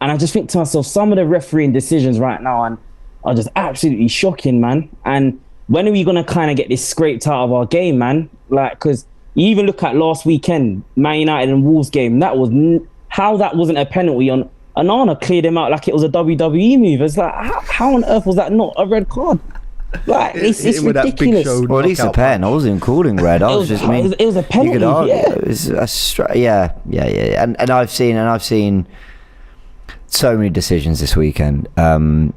And I just think to myself, some of the refereeing decisions right now are just absolutely shocking, man. And when are we going to kind of get this scraped out of our game, man? Like, because you even look at last weekend, Man United and Wolves game, that wasn't a penalty on Onana, cleared him out like it was a WWE move. It's like, how on earth was that not a red card? Like, it's ridiculous. Well, at least a pen. I wasn't even calling red. I was just mean. It was a penalty. You could argue. It was and I've seen so many decisions this weekend. And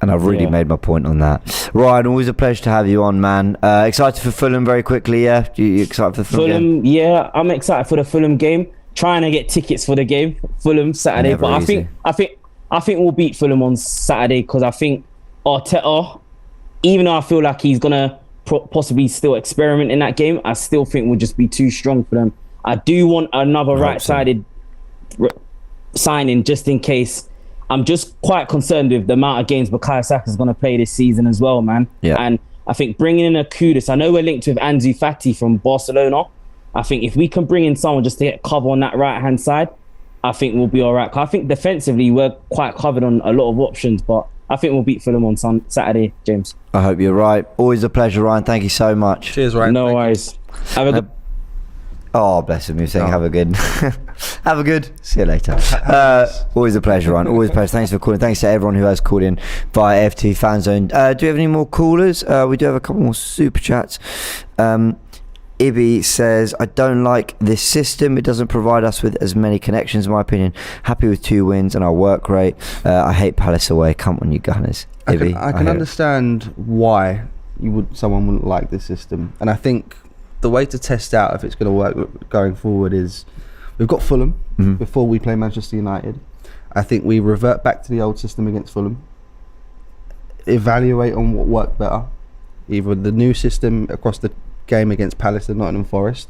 I've really made my point on that. Ryan, always a pleasure to have you on, man. Excited for Fulham very quickly, yeah? You excited for the Fulham game? Yeah, I'm excited for the Fulham game. Trying to get tickets for the game, Fulham Saturday. Never but easy. I think we'll beat Fulham on Saturday, because I think Arteta, even though I feel like he's gonna possibly still experiment in that game, I still think we'll just be too strong for them. I do want another right-sided signing just in case. I'm just quite concerned with the amount of games Bukayo Saka is going to play this season as well, man. Yeah. And I think bringing in a Kudus, I know we're linked with Ansu Fati from Barcelona. I think if we can bring in someone just to get cover on that right-hand side, I think we'll be all right. I think defensively we're quite covered on a lot of options, but I think we'll beat Fulham on Saturday, James. I hope you're right. Always a pleasure, Ryan. Thank you so much. Cheers, Ryan. No worries. Have a good... Oh, bless him. You're saying have a good. Have a good. See you later. Always a pleasure, Ryan. Always a pleasure. Thanks for calling. Thanks to everyone who has called in via AFTV FANZONE. Do we have any more callers? We do have a couple more super chats. Ibby says, I don't like this system. It doesn't provide us with as many connections, in my opinion. Happy with 2 wins and our work rate. I hate Palace away. Come on, you Gunners. Ibby, I can understand why someone wouldn't like this system. And I think the way to test out if it's going to work going forward is we've got Fulham before we play Manchester United. I think we revert back to the old system against Fulham. Evaluate on what worked better. Either the new system across the game against Palace and Nottingham Forest,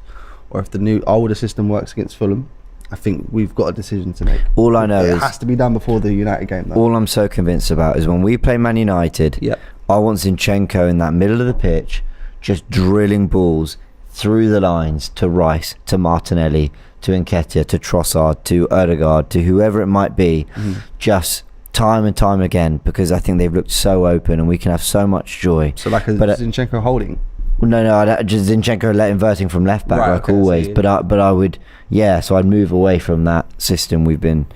or if the new older system works against Fulham. I think we've got a decision to make. All I know it is has to be done before the United game, though. All I'm so convinced about is when we play Man United, I want Zinchenko in that middle of the pitch just drilling balls through the lines to Rice, to Martinelli, to Nketiah, to Trossard, to Odegaard, to whoever it might be, just time and time again, because I think they've looked so open and we can have so much joy. So like Zinchenko holding? Zinchenko let inverting from left back Right, okay, always. so But I would, so I'd move away from that system we've been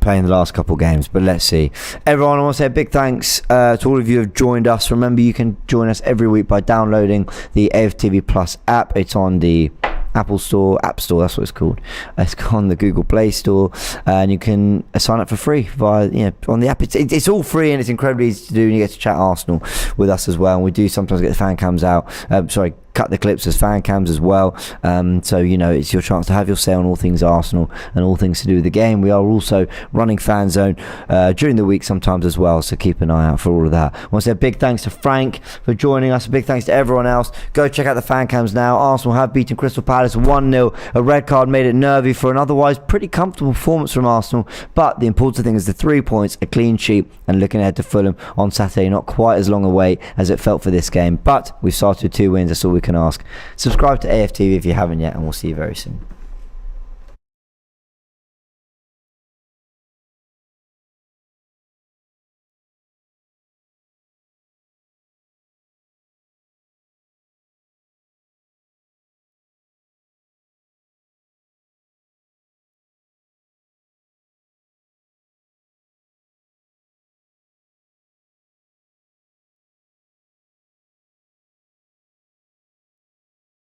playing the last couple games. But let's see. Everyone, I want to say a big thanks to all of you who have joined us. Remember, you can join us every week by downloading the AFTV Plus app. It's on the App Store, that's what it's called. It's on the Google Play Store, and you can sign up for free via on the app. It's all free and it's incredibly easy to do, and you get to chat Arsenal with us as well. And we do sometimes get the fan cams out. Cut the clips as fan cams as well. So it's your chance to have your say on all things Arsenal and all things to do with the game. We are also running FanZone during the week sometimes as well, so keep an eye out for all of that. I want to say a big thanks to Frank for joining us. A big thanks to everyone else. Go check out the fan cams now. Arsenal have beaten Crystal Palace 1-0. A red card made it nervy for an otherwise pretty comfortable performance from Arsenal, but the important thing is the 3 points, a clean sheet, and looking ahead to Fulham on Saturday. Not quite as long a wait as it felt for this game, but we've started with 2 wins. That's all we can ask. Subscribe to AFTV if you haven't yet, and we'll see you very soon.